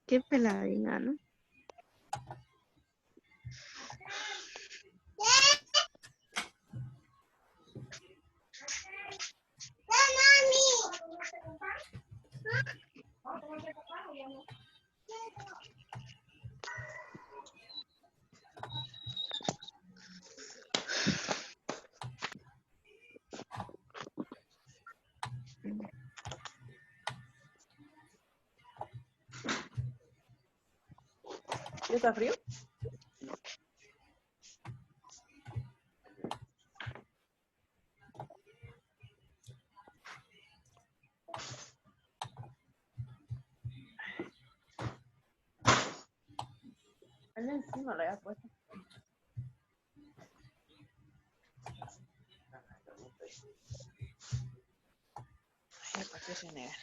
Qué peladina, ¿no? ¿Ya está frío? Allá encima lo había puesto. Ay, ¿para qué se niega?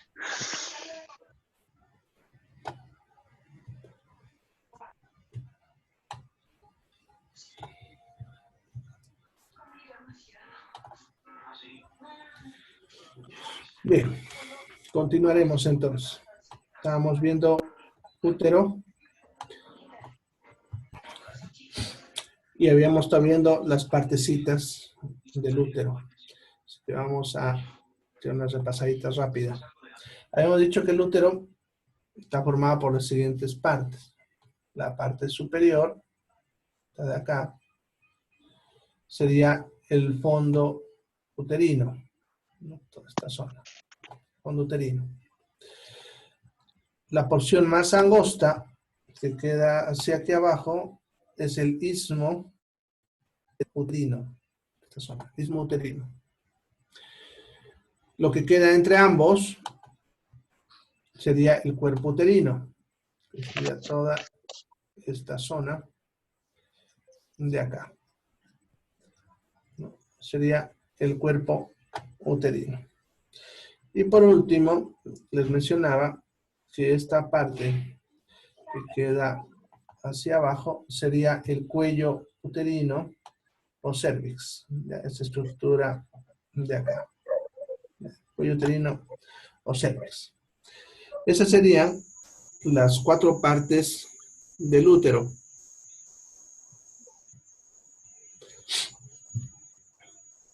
Bien, continuaremos entonces. Estábamos viendo útero y habíamos estado viendo las partecitas del útero. Así que vamos a hacer unas repasaditas rápidas. Habíamos dicho que el útero está formado por las siguientes partes. La parte superior, esta de acá, sería el fondo uterino, ¿no? Toda esta zona, fondo uterino. La porción más angosta que queda hacia aquí abajo es el istmo uterino, esta zona, istmo uterino. Lo que queda entre ambos sería el cuerpo uterino, que sería toda esta zona de acá, ¿no? Sería el cuerpo uterino. Y por último, les mencionaba que esta parte que queda hacia abajo sería el cuello uterino o cervix, esta estructura de acá, cuello uterino o cervix. Esas serían las 4 partes del útero.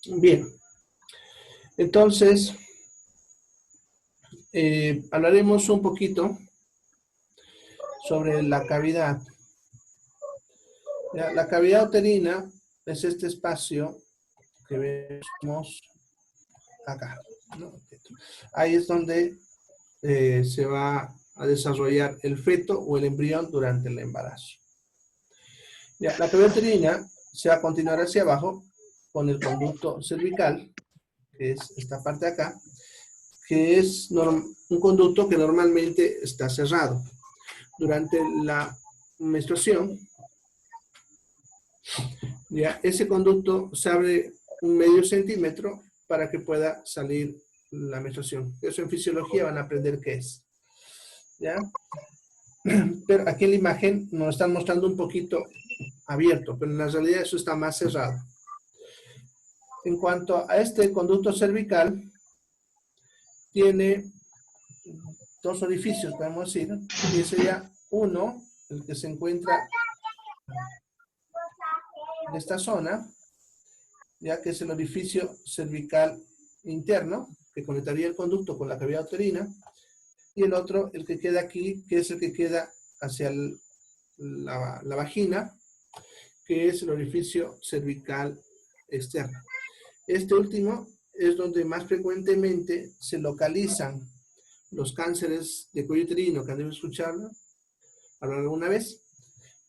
Bien, entonces hablaremos un poquito sobre la cavidad. La cavidad uterina es este espacio que vemos acá, ¿no? Ahí es donde se va a desarrollar el feto o el embrión durante el embarazo. Ya, la cavidad uterina se va a continuar hacia abajo con el conducto cervical, que es esta parte de acá, que es un conducto que normalmente está cerrado. Durante la menstruación, ya, ese conducto se abre un medio centímetro para que pueda salir la menstruación. Eso en fisiología van a aprender qué es. ¿Ya? Pero aquí en la imagen nos están mostrando un poquito abierto, pero en la realidad eso está más cerrado. En cuanto a este conducto cervical, tiene 2 orificios, podemos decir, y sería uno, el que se encuentra en esta zona, ya que es el orificio cervical interno, que conectaría el conducto con la cavidad uterina, y el otro, el que queda aquí, que es el que queda hacia la vagina, que es el orificio cervical externo. Este último es donde más frecuentemente se localizan los cánceres de cuello uterino, que han debido escucharlo, hablar alguna vez,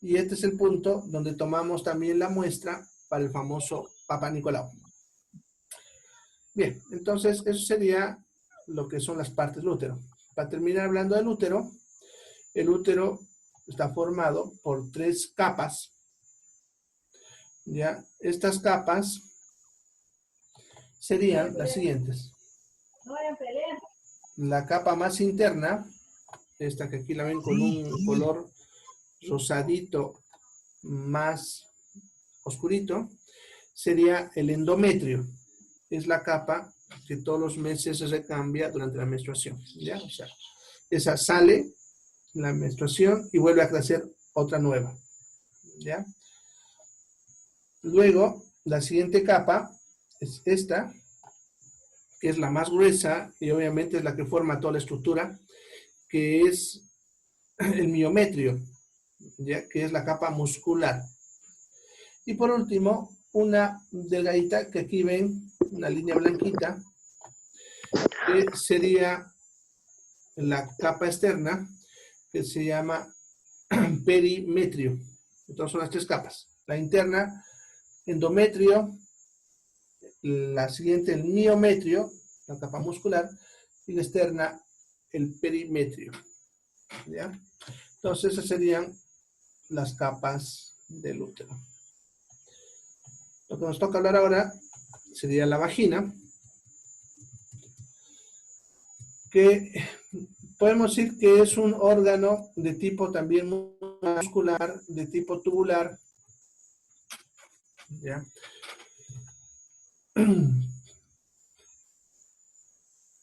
y este es el punto donde tomamos también la muestra para el famoso Papa Nicolau. Bien, entonces eso sería lo que son las partes del útero. Para terminar hablando del útero, el útero está formado por 3 capas. ¿Ya? Estas capas serían las siguientes. La capa más interna, esta que aquí la ven con un color rosadito más oscurito, sería el endometrio. Es la capa que todos los meses se recambia durante la menstruación. ¿Ya? O sea, esa sale, la menstruación, y vuelve a crecer otra nueva, ¿ya? Luego, la siguiente capa es esta, que es la más gruesa, y obviamente es la que forma toda la estructura, que es el miometrio, ¿ya? Que es la capa muscular. Y por último, una delgadita, que aquí ven, una línea blanquita, que sería la capa externa, que se llama perimetrio. Entonces son las tres capas. La interna, endometrio, la siguiente, el miometrio, la capa muscular, y la externa, el perimetrio, ¿ya? Entonces esas serían las capas del útero. Lo que nos toca hablar ahora sería la vagina, que podemos decir que es un órgano de tipo también muscular, de tipo tubular, ¿ya?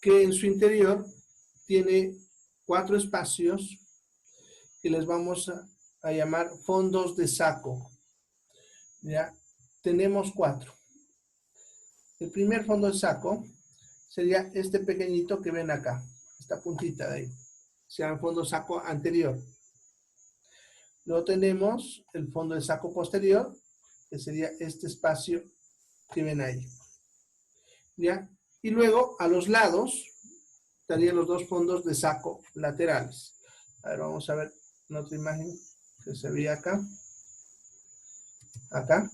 Que en su interior tiene 4 espacios que les vamos a llamar fondos de saco, ¿ya? Tenemos 4. El primer fondo de saco sería este pequeñito que ven acá, esta puntita de ahí, se llama fondo de saco anterior. Luego tenemos el fondo de saco posterior, que sería este espacio que ven ahí, ¿ya? Y luego a los lados estarían los 2 fondos de saco laterales. A ver, vamos a ver en otra imagen que se veía acá. Acá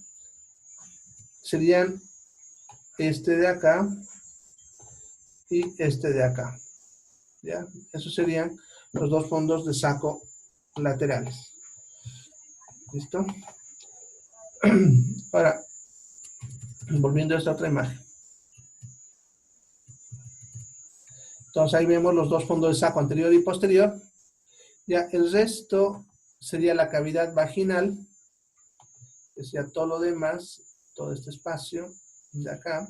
serían este de acá y este de acá, ¿ya? Esos serían los 2 fondos de saco laterales. ¿Listo? Ahora, volviendo a esta otra imagen. Entonces ahí vemos los 2 fondos de saco anterior y posterior. Ya el resto sería la cavidad vaginal, que sería todo lo demás, todo este espacio de acá,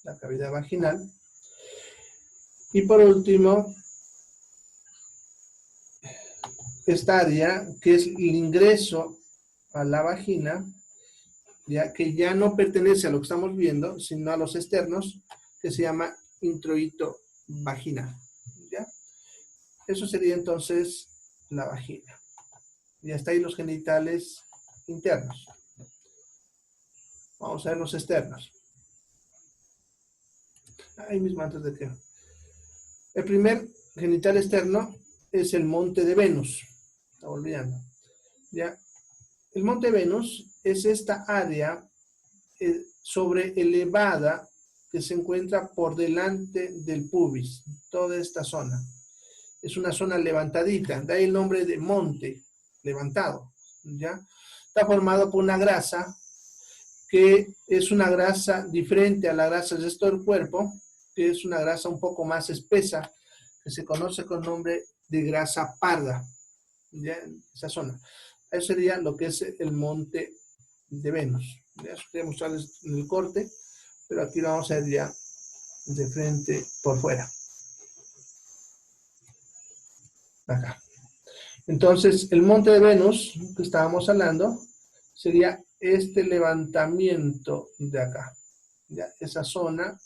la cavidad vaginal. Y por último, esta área, que es el ingreso a la vagina, ya que ya no pertenece a lo que estamos viendo, sino a los externos, que se llama introito vaginal, ¿ya? Eso sería entonces la vagina. Y hasta ahí los genitales internos. Vamos a ver los externos. Ahí mismo antes de que... El primer genital externo es el monte de Venus. Está olvidando. ¿Ya? El monte de Venus es esta área sobreelevada que se encuentra por delante del pubis. Toda esta zona. Es una zona levantadita. Da el nombre de monte levantado. ¿Ya? Está formado por una grasa que es una grasa diferente a la grasa del resto del cuerpo, que es una grasa un poco más espesa, que se conoce con el nombre de grasa parda, ¿ya? Esa zona. Eso sería lo que es el monte de Venus. Ya eso quería mostrarles en el corte, pero aquí lo vamos a ver ya de frente por fuera. Acá. Entonces, el monte de Venus, que estábamos hablando, sería este levantamiento de acá. ¿Ya? Esa zona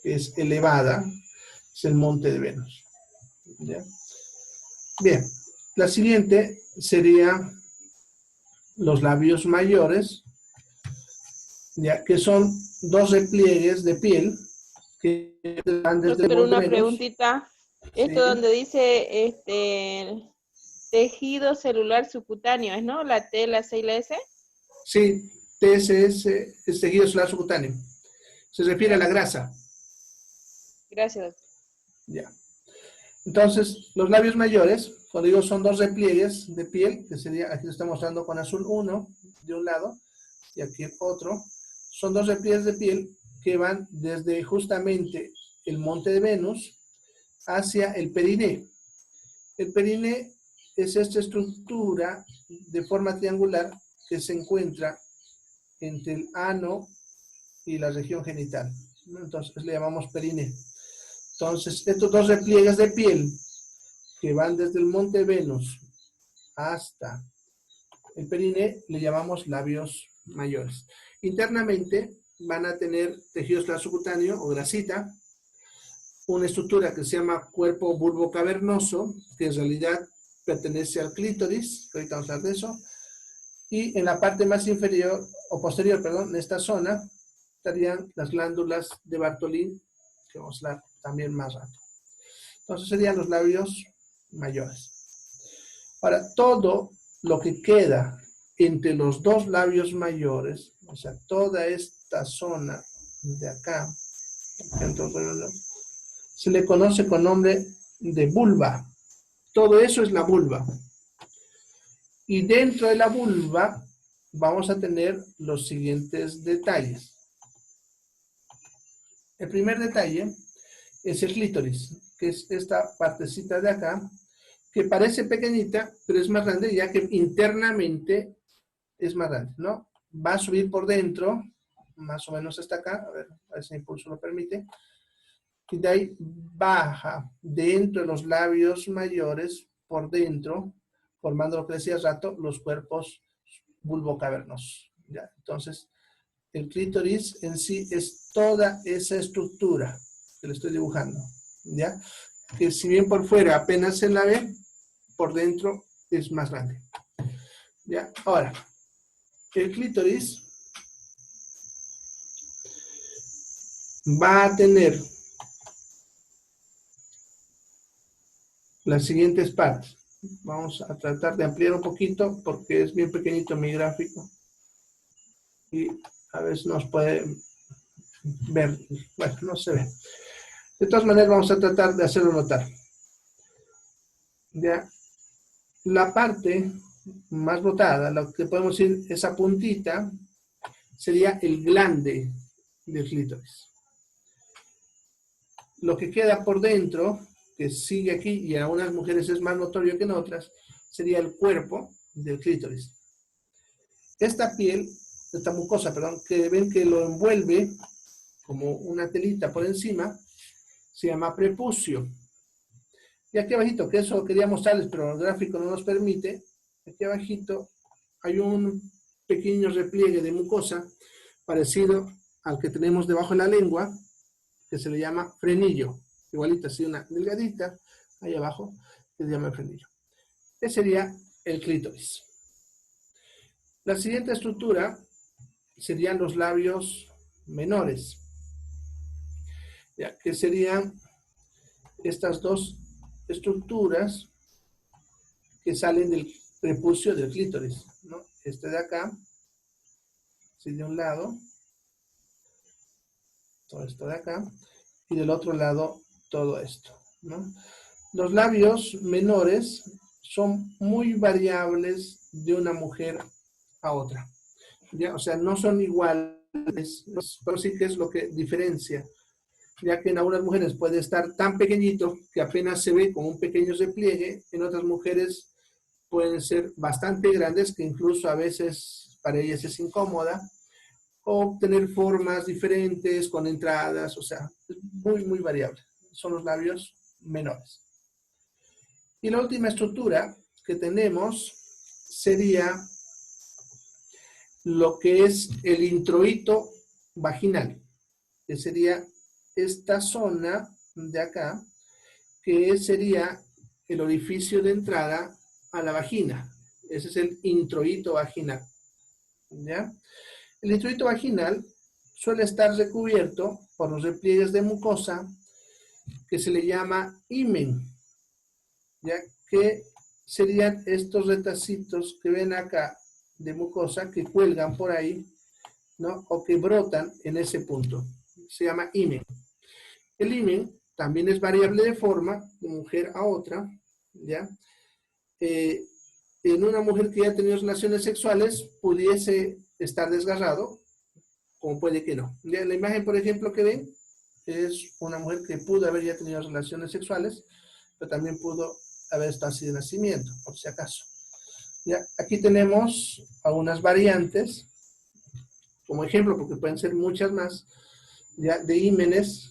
que es elevada es el monte de Venus. ¿Ya? Bien, la siguiente sería los labios mayores, ¿ya? Que son 2 repliegues de piel que van desde el Pero monte una de Venus. preguntita. Esto ¿Sí? donde dice tejido celular subcutáneo, ¿es no? La T, la C y la S. Sí, TSS es tejido celular subcutáneo. Se refiere a la grasa. Gracias, doctor. Ya. Entonces, los labios mayores, cuando digo son 2 repliegues de piel, que sería, aquí lo está mostrando con azul uno de un lado y aquí el otro, son 2 repliegues de piel que van desde justamente el monte de Venus hacia el periné. El periné es esta estructura de forma triangular que se encuentra entre el ano y la región genital. Entonces le llamamos periné. Entonces, estos 2 repliegues de piel que van desde el monte Venus hasta el periné, le llamamos labios mayores. Internamente van a tener tejido subcutáneo o grasita, una estructura que se llama cuerpo bulbocavernoso, que en realidad pertenece al clítoris, que ahorita vamos a hablar de eso, y en la parte más inferior, o posterior, perdón, en esta zona, estarían las glándulas de Bartholin, que vamos a hablar también más rato. Entonces serían los labios mayores. Ahora, todo lo que queda entre los dos labios mayores, o sea, toda esta zona de acá, se le conoce con nombre de vulva. Todo eso es la vulva. Y dentro de la vulva vamos a tener los siguientes detalles. El primer detalle es el clítoris, que es esta partecita de acá, que parece pequeñita, pero es más grande, ya que internamente es más grande, ¿no? Va a subir por dentro, más o menos hasta acá, a ver si el impulso lo permite, y de ahí baja dentro de los labios mayores, por dentro, formando lo que decía hace rato, los cuerpos bulbocavernosos, ¿ya? Entonces, el clítoris en sí es toda esa estructura que le estoy dibujando, ¿ya? Que si bien por fuera apenas se la ve, por dentro es más grande, ¿ya? Ahora, el clítoris va a tener las siguientes partes. Vamos a tratar de ampliar un poquito porque es bien pequeñito mi gráfico y a veces nos puede ver, bueno, no se ve. De todas maneras vamos a tratar de hacerlo notar. Ya, la parte más botada, lo que podemos decir, esa puntita, sería el glande del clítoris. Lo que queda por dentro, que sigue aquí, y en algunas mujeres es más notorio que en otras, sería el cuerpo del clítoris. Esta piel, esta mucosa, perdón, que ven que lo envuelve como una telita por encima, se llama prepucio. Y aquí abajito, que eso quería mostrarles, pero el gráfico no nos permite, aquí abajito hay un pequeño repliegue de mucosa parecido al que tenemos debajo de la lengua, que se le llama frenillo. Igualita, así una delgadita, ahí abajo, que se llama el frenillo. Ese sería el clítoris. La siguiente estructura serían los labios menores, ya que serían estas dos estructuras que salen del prepucio del clítoris, ¿no? Este de acá, así de un lado, todo esto de acá, y del otro lado todo esto, ¿no? Los labios menores son muy variables de una mujer a otra, ¿ya? O sea, no son iguales, pero sí que es lo que diferencia, ya que en algunas mujeres puede estar tan pequeñito que apenas se ve con un pequeño repliegue, en otras mujeres pueden ser bastante grandes, que incluso a veces para ellas es incómoda, o tener formas diferentes, con entradas, o sea, es muy, muy variable. Son los labios menores. Y la última estructura que tenemos sería lo que es el introito vaginal, que sería esta zona de acá, que sería el orificio de entrada a la vagina. Ese es el introito vaginal, ¿ya? El introito vaginal suele estar recubierto por los repliegues de mucosa que se le llama himen, ya que serían estos retacitos que ven acá de mucosa que cuelgan por ahí, ¿no? O que brotan en ese punto. Se llama himen. El himen también es variable de forma de mujer a otra, ¿ya? En una mujer que ya ha tenido relaciones sexuales pudiese estar desgarrado, como puede que no. ¿Ya? La imagen, por ejemplo, que ven es una mujer que pudo haber ya tenido relaciones sexuales, pero también pudo haber estado así de nacimiento, por si acaso. ¿Ya? Aquí tenemos algunas variantes, como ejemplo, porque pueden ser muchas más, ¿ya? De hímenes,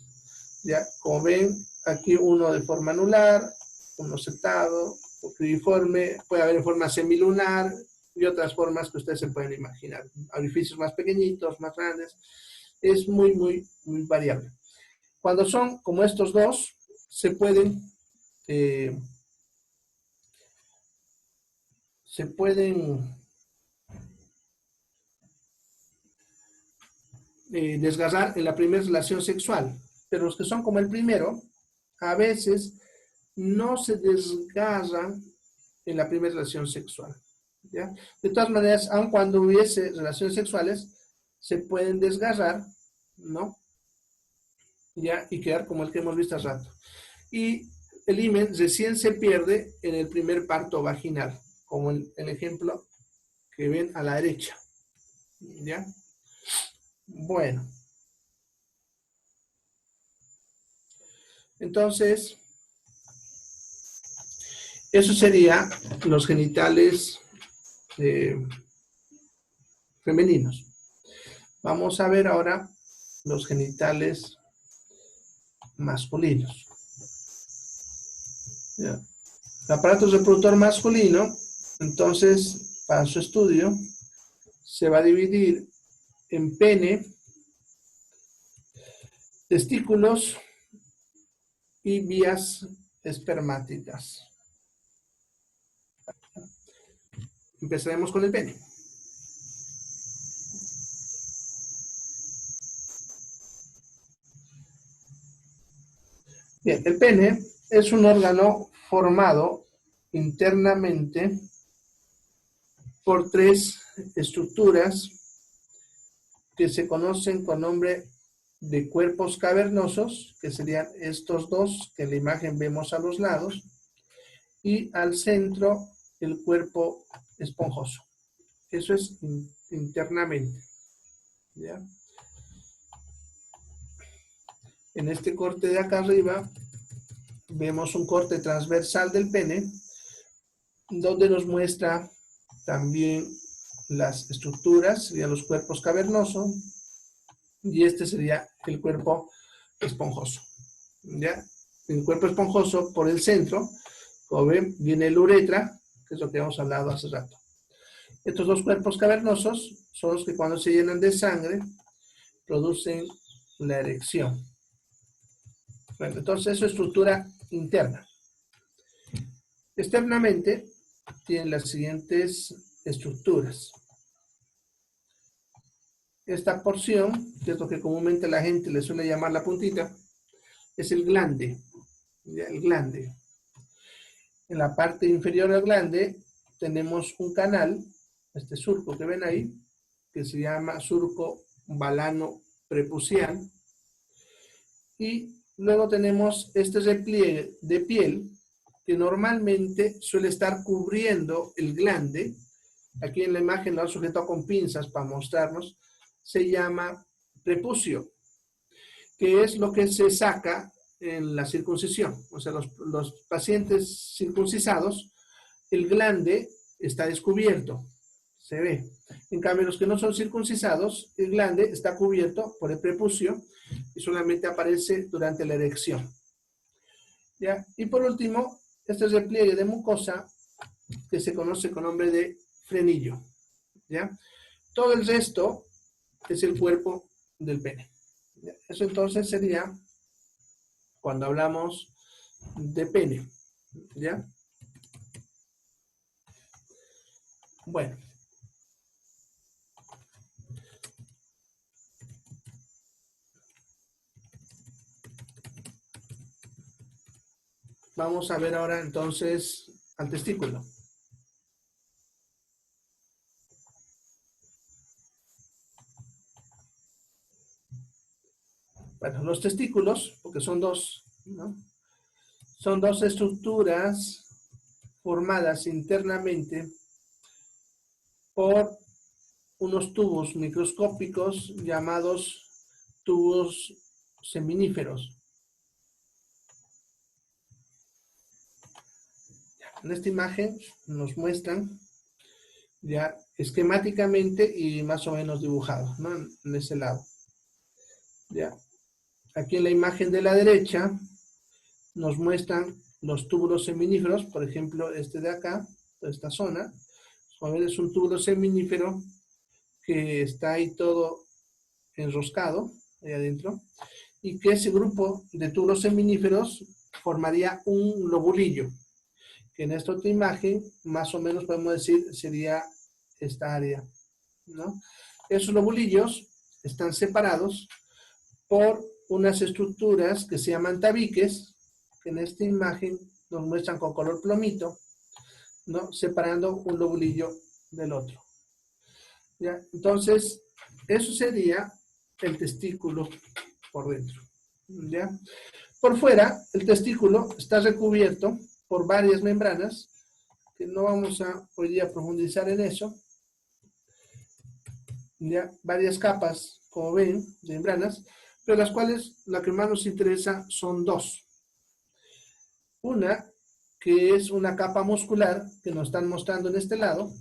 ¿ya? Como ven, aquí uno de forma anular, conosetado, cruciforme, puede haber en forma semilunar y otras formas que ustedes se pueden imaginar. Orificios más pequeñitos, más grandes. Es muy, muy, muy variable. Cuando son como estos dos, se pueden desgarrar en la primera relación sexual, pero los que son como el primero, a veces no se desgarran en la primera relación sexual, ¿ya? De todas maneras, aun cuando hubiese relaciones sexuales, se pueden desgarrar, ¿no? ¿Ya? Y quedar como el que hemos visto hace rato. Y el himen recién se pierde en el primer parto vaginal, como el ejemplo que ven a la derecha, ¿ya? Bueno. Entonces, eso sería los genitales femeninos. Vamos a ver ahora los genitales masculinos. ¿Ya? El aparato reproductor masculino, entonces, para su estudio, se va a dividir en pene, testículos y vías espermáticas. Empezaremos con el pene. Bien, el pene es un órgano formado internamente por tres estructuras que se conocen con nombre de cuerpos cavernosos, que serían estos dos que en la imagen vemos a los lados, y al centro el cuerpo esponjoso. Eso es internamente, ¿ya? En este corte de acá arriba vemos un corte transversal del pene, donde nos muestra también las estructuras, serían los cuerpos cavernosos, y este sería el cuerpo esponjoso, ¿ya? El cuerpo esponjoso por el centro, como ven, viene la uretra, que es lo que hemos hablado hace rato. Estos dos cuerpos cavernosos son los que cuando se llenan de sangre producen la erección. Bueno, entonces eso es estructura interna. Externamente tienen las siguientes estructuras. Esta porción, que es lo que comúnmente la gente le suele llamar la puntita, es el glande. El glande. En la parte inferior del glande tenemos un canal, este surco que ven ahí, que se llama surco balano prepucial. Y luego tenemos este repliegue de piel que normalmente suele estar cubriendo el glande. Aquí en la imagen lo han sujetado con pinzas para mostrarnos. Se llama prepucio, que es lo que se saca en la circuncisión. O sea, los pacientes circuncisados, el glande está descubierto, se ve. En cambio, los que no son circuncisados, el glande está cubierto por el prepucio y solamente aparece durante la erección, ¿ya? Y por último, este repliegue de mucosa que se conoce con nombre de frenillo, ¿ya? Todo el resto es el cuerpo del pene, ¿ya? Eso entonces sería cuando hablamos de pene, ¿ya? Bueno. Vamos a ver ahora entonces al testículo. Bueno, los testículos, porque son dos, ¿no? Son dos estructuras formadas internamente por unos tubos microscópicos llamados tubos seminíferos. En esta imagen nos muestran ya esquemáticamente y más o menos dibujado, ¿no? En ese lado. Ya. Aquí en la imagen de la derecha nos muestran los túbulos seminíferos, por ejemplo, este de acá, toda esta zona. Como ven, es un túbulo seminífero que está ahí todo enroscado, ahí adentro, y que ese grupo de túbulos seminíferos formaría un lobulillo, que en esta otra imagen, más o menos podemos decir, sería esta área, ¿no? Esos lobulillos están separados por unas estructuras que se llaman tabiques, que en esta imagen nos muestran con color plomito, ¿no? Separando un lobulillo del otro. ¿Ya? Entonces, eso sería el testículo por dentro. ¿Ya? Por fuera, el testículo está recubierto por varias membranas, que no vamos a hoy día profundizar en eso. ¿Ya? Varias capas, como ven, de membranas, pero las cuales la que más nos interesa son dos. Una, que es una capa muscular, que nos están mostrando en este lado,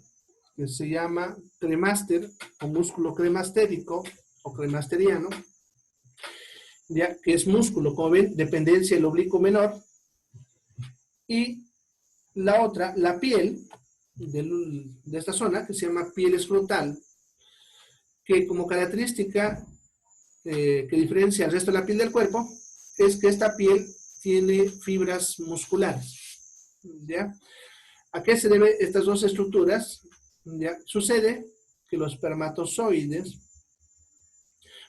que se llama cremaster, o músculo cremastérico, o cremasteriano, ya que es músculo, como ven, dependencia del oblicuo menor. Y la otra, la piel de esta zona, que se llama piel escrotal, que como característica que diferencia al resto de la piel del cuerpo, es que esta piel tiene fibras musculares. ¿Ya? ¿A qué se deben estas dos estructuras? ¿Ya? Sucede que los espermatozoides,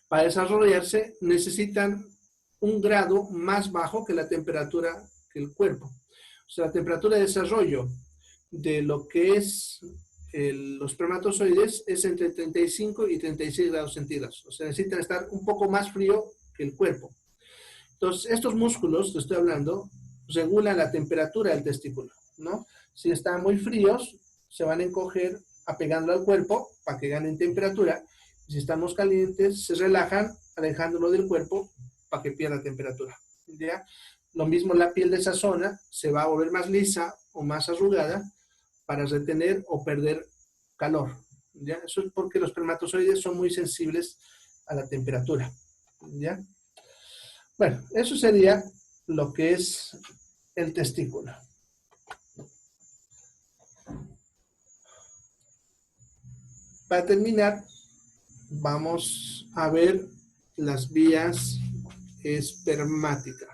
para desarrollarse, necesitan un grado más bajo que la temperatura que el cuerpo. O sea, la temperatura de desarrollo de lo que es los espermatozoides es entre 35 y 36 grados centígrados. O sea, necesitan estar un poco más frío que el cuerpo. Entonces, estos músculos, que estoy hablando, regulan la temperatura del testículo, ¿no? Si están muy fríos, se van a encoger apegándolo al cuerpo para que ganen temperatura. Si estamos calientes, se relajan alejándolo del cuerpo para que pierda temperatura. ¿Ya? Lo mismo la piel de esa zona se va a volver más lisa o más arrugada para retener o perder calor. ¿Ya? Eso es porque los espermatozoides son muy sensibles a la temperatura. ¿Ya? Bueno, eso sería lo que es el testículo. Para terminar, vamos a ver las vías espermáticas.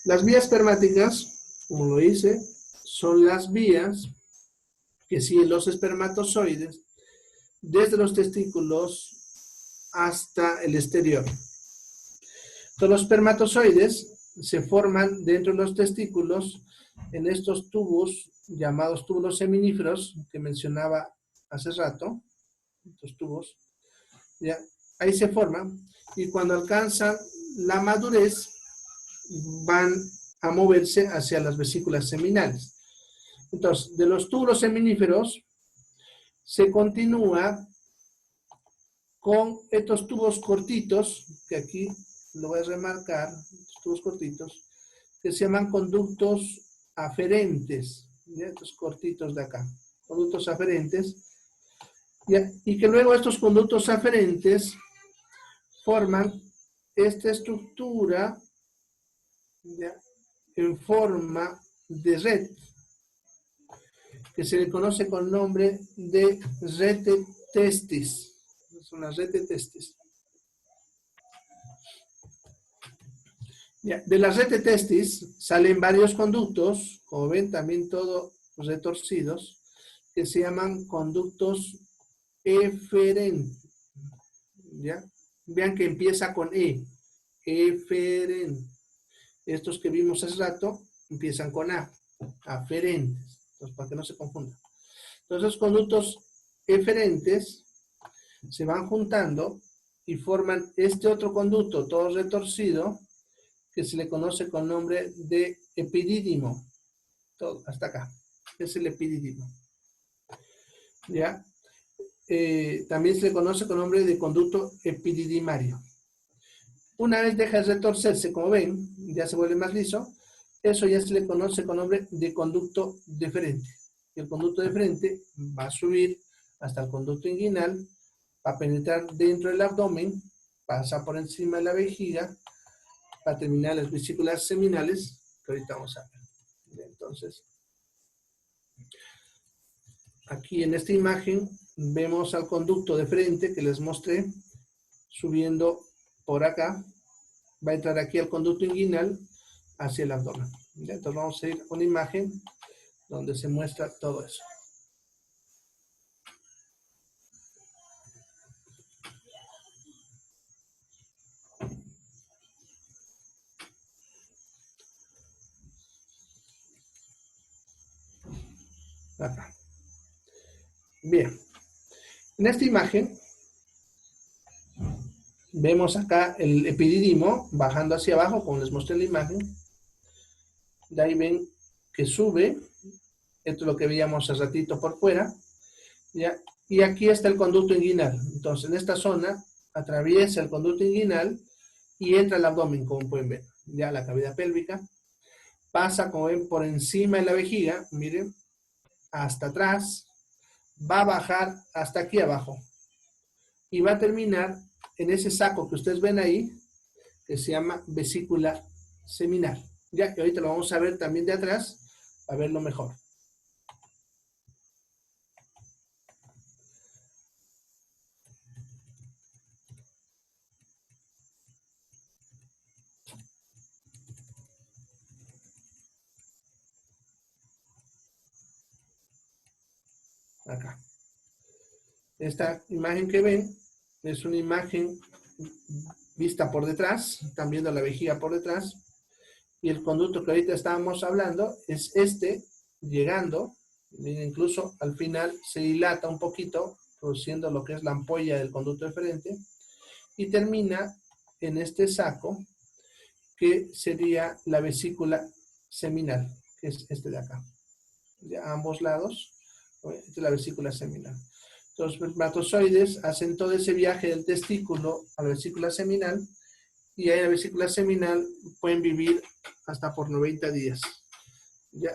Las vías espermáticas, como lo hice, son las vías que siguen los espermatozoides desde los testículos hasta el exterior. Entonces, los espermatozoides se forman dentro de los testículos en estos tubos llamados túbulos seminíferos que mencionaba hace rato, estos tubos, ¿ya? Ahí se forman y cuando alcanzan la madurez van a moverse hacia las vesículas seminales. Entonces, de los túbulos seminíferos se continúa con estos tubos cortitos, que aquí lo voy a remarcar, estos tubos cortitos, que se llaman conductos aferentes, ¿ya? Estos cortitos de acá, conductos aferentes, ¿ya? Y que luego estos conductos aferentes forman esta estructura, ¿ya? En forma de red, que se le conoce con el nombre de rete testis. Es una rete testis. Ya, de la rete testis salen varios conductos, como ven también todos retorcidos, que se llaman conductos eferentes. ¿Ya? Vean que empieza con E, eferente. Estos que vimos hace rato empiezan con A, aferentes. Entonces, para que no se confundan. Entonces, los conductos eferentes se van juntando y forman este otro conducto todo retorcido que se le conoce con nombre de epidídimo. Todo, hasta acá. Es el epidídimo. ¿Ya? También se le conoce con nombre de conducto epididimario. Una vez deja de retorcerse, como ven, ya se vuelve más liso, eso ya se le conoce con nombre de conducto deferente. El conducto deferente va a subir hasta el conducto inguinal, va a penetrar dentro del abdomen, pasa por encima de la vejiga, para terminar las vesículas seminales, que ahorita vamos a ver. Entonces, aquí en esta imagen vemos al conducto de frente que les mostré, subiendo por acá, va a entrar aquí al conducto inguinal hacia el abdomen. Entonces vamos a ir a una imagen donde se muestra todo eso. Acá. Bien. En esta imagen vemos acá el epidídimo bajando hacia abajo, como les mostré en la imagen. De ahí ven que sube. Esto es lo que veíamos hace ratito por fuera. ¿Ya? Y aquí está el conducto inguinal. Entonces, en esta zona atraviesa el conducto inguinal y entra al abdomen, como pueden ver. Ya la cavidad pélvica. Pasa, como ven, por encima de la vejiga. Miren. Hasta atrás. Va a bajar hasta aquí abajo. Y va a terminar en ese saco que ustedes ven ahí, que se llama vesícula seminal. Ya, y ahorita lo vamos a ver también de atrás, a verlo mejor. Acá. Esta imagen que ven es una imagen vista por detrás, están viendo la vejiga por detrás, y el conducto que ahorita estábamos hablando es este, llegando, incluso al final se dilata un poquito, produciendo lo que es la ampolla del conducto deferente, y termina en este saco, que sería la vesícula seminal, que es este de acá. De ambos lados, esta es la vesícula seminal. Los espermatozoides hacen todo ese viaje del testículo a la vesícula seminal, y ahí en la vesícula seminal pueden vivir hasta por 90 días. Ya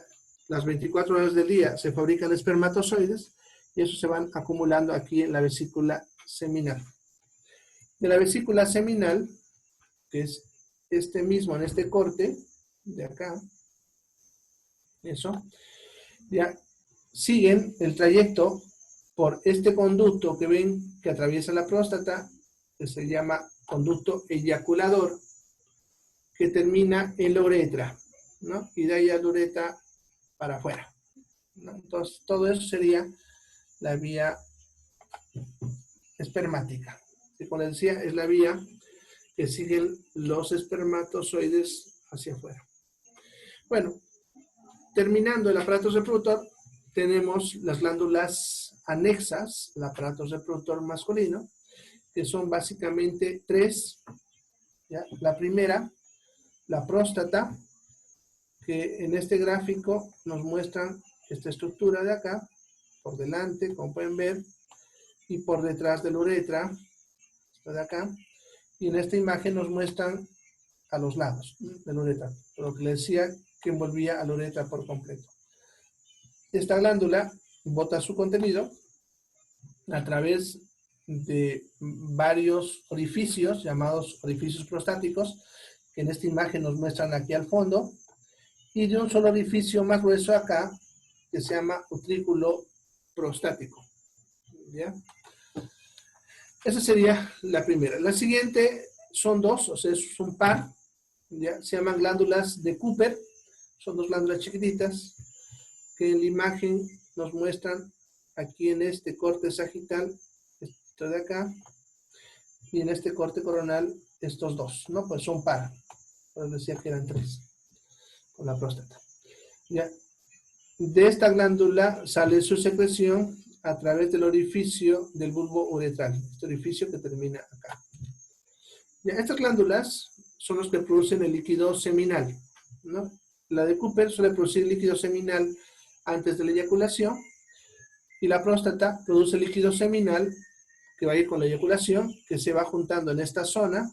las 24 horas del día se fabrican espermatozoides, y esos se van acumulando aquí en la vesícula seminal. De la vesícula seminal, que es este mismo en este corte, de acá, eso, ya siguen el trayecto por este conducto que ven que atraviesa la próstata, que se llama conducto eyaculador, que termina en la uretra, ¿no? Y de ahí a la uretra para afuera, ¿no? Entonces, todo eso sería la vía espermática. Y como les decía, es la vía que siguen los espermatozoides hacia afuera. Bueno, terminando el aparato reproductor, tenemos las glándulas anexas, el aparato reproductor masculino, que son básicamente tres. ¿Ya? La primera, la próstata, que en este gráfico nos muestran esta estructura de acá, por delante, como pueden ver, y por detrás de la uretra, esta de acá, y en esta imagen nos muestran a los lados de la uretra, lo que les decía que envolvía a la uretra por completo. Esta glándula bota su contenido a través de varios orificios, llamados orificios prostáticos, que en esta imagen nos muestran aquí al fondo, y de un solo orificio más grueso acá, que se llama utrículo prostático. ¿Ya? Esa sería la primera. La siguiente son dos, o sea, es un par, ¿ya? Se llaman glándulas de Cooper, son dos glándulas chiquititas, que en la imagen nos muestran aquí en este corte sagital, esto de acá, y en este corte coronal, estos dos, ¿no? Pues son par, pero decía que eran tres, con la próstata. ¿Ya? De esta glándula sale su secreción a través del orificio del bulbo uretral, este orificio que termina acá. ¿Ya? Estas glándulas son los que producen el líquido seminal, ¿no? La de Cooper suele producir líquido seminal antes de la eyaculación, y la próstata produce líquido seminal que va a ir con la eyaculación, que se va juntando en esta zona.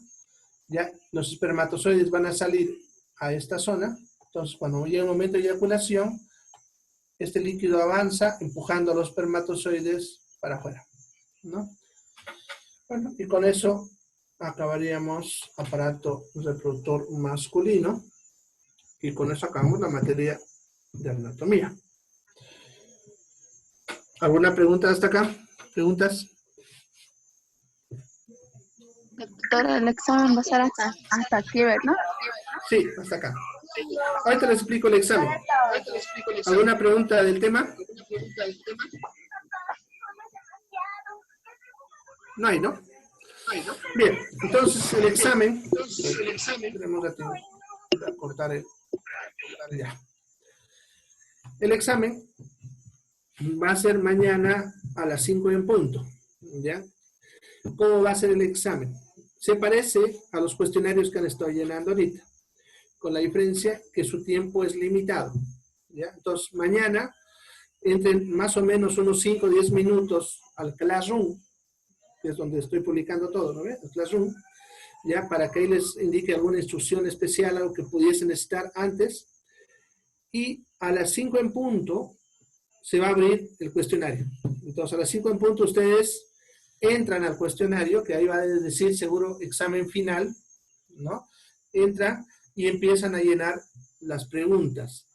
Ya los espermatozoides van a salir a esta zona. Entonces, cuando llega el momento de eyaculación, este líquido avanza empujando a los espermatozoides para afuera, ¿no? Bueno, y con eso acabaríamos aparato reproductor masculino. Y con eso acabamos la materia de anatomía. ¿Alguna pregunta hasta acá? ¿Preguntas? Doctora, el examen va a ser hasta aquí, ¿verdad? Sí, hasta acá. Ahorita les explico el examen. ¿Alguna pregunta del tema? No hay, ¿no? Bien, entonces el examen. Tenemos que cortar el. Ya. El examen va a ser mañana a las 5 en punto. ¿Ya? ¿Cómo va a ser el examen? Se parece a los cuestionarios que han estado llenando ahorita, con la diferencia que su tiempo es limitado. ¿Ya? Entonces, mañana entren más o menos unos 5 o 10 minutos al Classroom, que es donde estoy publicando todo, ¿no? El Classroom, ya para que ahí les indique alguna instrucción especial, algo que pudiesen necesitar antes. Y a las 5 en punto se va a abrir el cuestionario. Entonces, a las 5 en punto ustedes entran al cuestionario, que ahí va a decir seguro examen final, ¿no? Entran y empiezan a llenar las preguntas.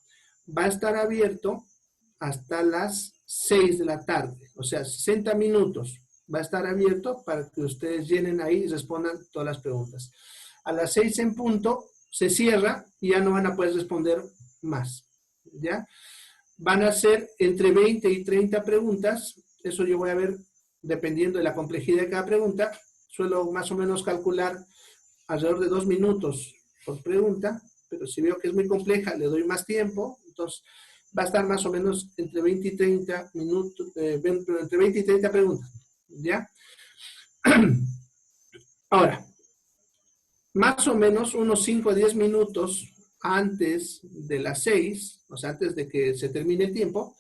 Va a estar abierto hasta las 6 de la tarde, o sea, 60 minutos. Va a estar abierto para que ustedes llenen ahí y respondan todas las preguntas. A las 6 en punto se cierra y ya no van a poder responder más, ¿ya? Van a ser entre 20 y 30 preguntas. Eso yo voy a ver dependiendo de la complejidad de cada pregunta. Suelo más o menos calcular alrededor de 2 minutos por pregunta, pero si veo que es muy compleja, le doy más tiempo. Entonces, va a estar más o menos entre 20 y 30 minutos, entre 20 y 30 preguntas, ¿ya? Ahora, más o menos unos 5 a 10 minutos antes de las 6, o sea, antes de que se termine el tiempo,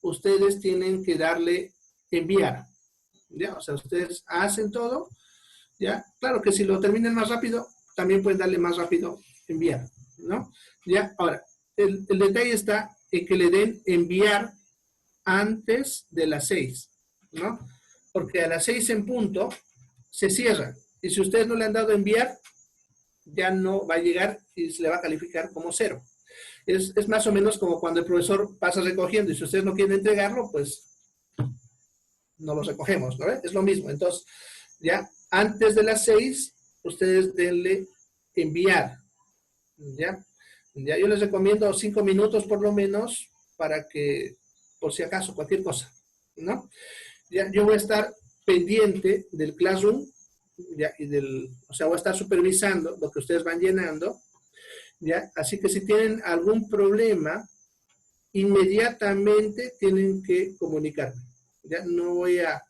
ustedes tienen que darle enviar, ¿ya? O sea, ustedes hacen todo, ¿ya? Claro que si lo terminan más rápido, también pueden darle más rápido enviar, ¿no? ¿Ya? Ahora, el detalle está en que le den enviar antes de las 6, ¿no? Porque a las 6 en punto se cierra. Y si ustedes no le han dado enviar, ya no va a llegar y se le va a calificar como 0. Es más o menos como cuando el profesor pasa recogiendo y si ustedes no quieren entregarlo, pues no lo recogemos, ¿no? Es lo mismo. Entonces, ya antes de las 6, ustedes denle enviar, ¿ya? Ya yo les recomiendo 5 minutos por lo menos para que, por si acaso, cualquier cosa, ¿no? Ya, yo voy a estar pendiente del Classroom, ya, o sea, voy a estar supervisando lo que ustedes van llenando, ya, así que si tienen algún problema, inmediatamente tienen que comunicarme, ya, no voy a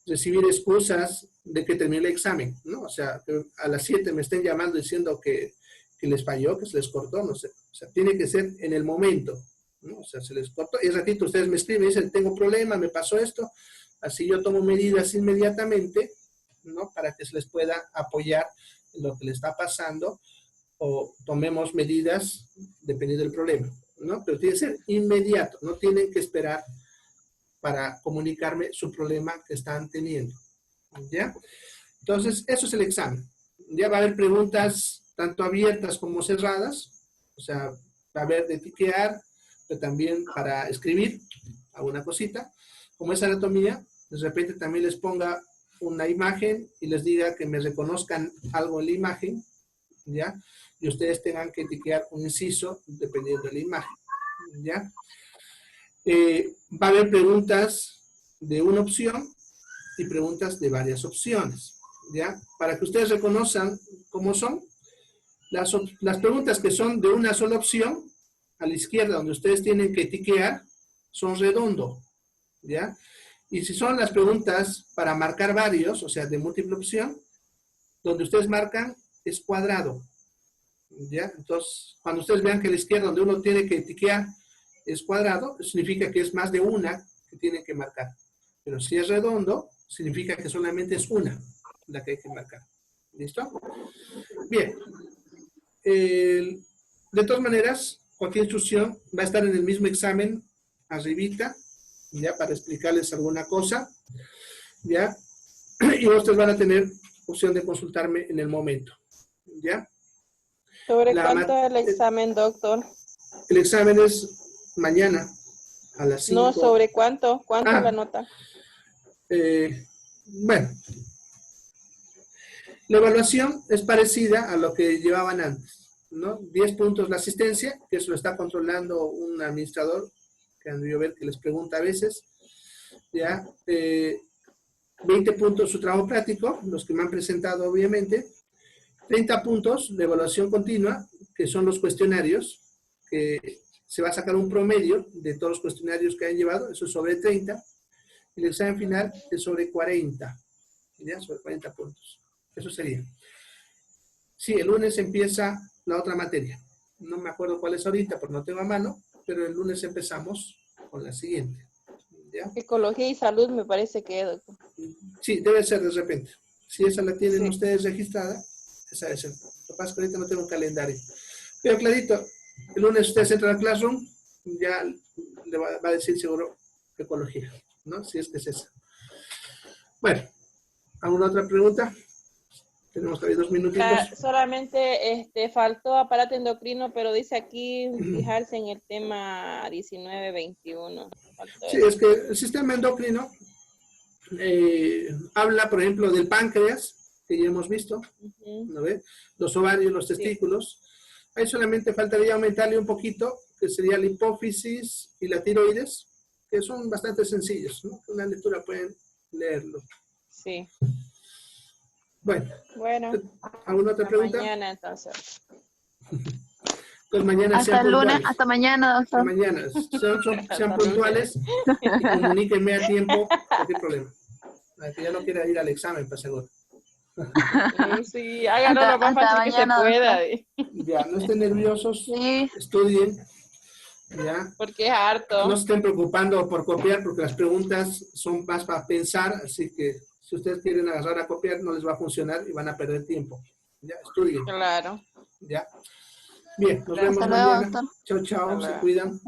recibir excusas de que terminé el examen, ¿no? O sea, que a las 7 me estén llamando diciendo que les falló, que se les cortó, no sé, o sea, tiene que ser en el momento, ¿no? O sea, se les cortó, y al ratito ustedes me escriben y dicen, tengo problema, me pasó esto, así yo tomo medidas inmediatamente, ¿no? Para que se les pueda apoyar en lo que les está pasando o tomemos medidas dependiendo del problema, ¿no? Pero tiene que ser inmediato, no tienen que esperar para comunicarme su problema que están teniendo, ¿ya? Entonces, eso es el examen. Ya va a haber preguntas tanto abiertas como cerradas, o sea, va a haber de tiquear, pero también para escribir alguna cosita. Como es anatomía, de repente también les ponga una imagen y les diga que me reconozcan algo en la imagen, ¿ya? Y ustedes tengan que tiquear un inciso dependiendo de la imagen, ¿ya? Va a haber preguntas de una opción y preguntas de varias opciones, ¿ya? Para que ustedes reconozcan cómo son. Las preguntas que son de una sola opción, a la izquierda, donde ustedes tienen que tiquear, son redondo, ¿ya? Y si son las preguntas para marcar varios, o sea, de múltiple opción, donde ustedes marcan es cuadrado, ¿ya? Entonces, cuando ustedes vean que a la izquierda, donde uno tiene que tiquear, es cuadrado, significa que es más de una que tienen que marcar. Pero si es redondo, significa que solamente es una la que hay que marcar. ¿Listo? Bien. De todas maneras, cualquier instrucción va a estar en el mismo examen, arribita, ya para explicarles alguna cosa, ya, y ustedes van a tener opción de consultarme en el momento, ya. ¿Sobre La cuánto ma- es el examen, doctor? El examen es mañana a las 5. No, ¿sobre cuánto? ¿Cuánto Ah. la nota? Bueno, la evaluación es parecida a lo que llevaban antes, ¿no? 10 puntos la asistencia, que eso lo está controlando un administrador, que han debido ver que les pregunta a veces, ¿ya? 20 puntos su trabajo práctico, los que me han presentado obviamente, 30 puntos de evaluación continua, que son los cuestionarios, que se va a sacar un promedio de todos los cuestionarios que han llevado, eso es sobre 30, y el examen final es sobre 40, ¿ya? Sobre 40 puntos. Eso sería. Sí, el lunes empieza la otra materia. No me acuerdo cuál es ahorita, porque no tengo a mano, pero el lunes empezamos con la siguiente. ¿Ya? Ecología y salud me parece que es, doctor. Sí, debe ser de repente. Si esa la tienen Sí. ustedes registrada, esa debe ser. Lo que pasa es que ahorita no tengo un calendario. Pero clarito, el lunes ustedes entran al Classroom, ya le va a decir seguro ecología, ¿no? Si es que es esa. Bueno, ¿alguna otra pregunta? Tenemos todavía 2 minutitos. Solamente faltó aparato endocrino, pero dice aquí fijarse en el tema 19-21. Faltó Sí, eso. es que el sistema endocrino habla, por ejemplo, del páncreas, que ya hemos visto, Ujú. ¿no ve? Los ovarios, los testículos. Ahí solamente faltaría aumentarle un poquito, que sería la hipófisis y la tiroides, que son bastante sencillos, ¿no? Una lectura pueden leerlo. Sí. Bueno, Bueno, ¿alguna otra hasta pregunta? mañana entonces. Pues mañana Hasta sean el lunes, puntuales. hasta mañana, Hasta doctor. mañana. Sean Hasta puntuales y comuníquenme a tiempo, cualquier problema. Que ya no quiera ir al examen, para seguro. Sí, háganlo lo más Hasta fácil que se mañana, pueda, Ya, no estén nerviosos, Sí, estudien, ya. porque es harto. No se estén preocupando por copiar, porque las preguntas son más para pensar, así que si ustedes quieren agarrar a copiar, no les va a funcionar y van a perder tiempo. Ya, estudien, Claro. ya. Bien, nos Gracias. vemos hasta luego, mañana. doctor. Chao, chao, Hasta se luego. cuidan.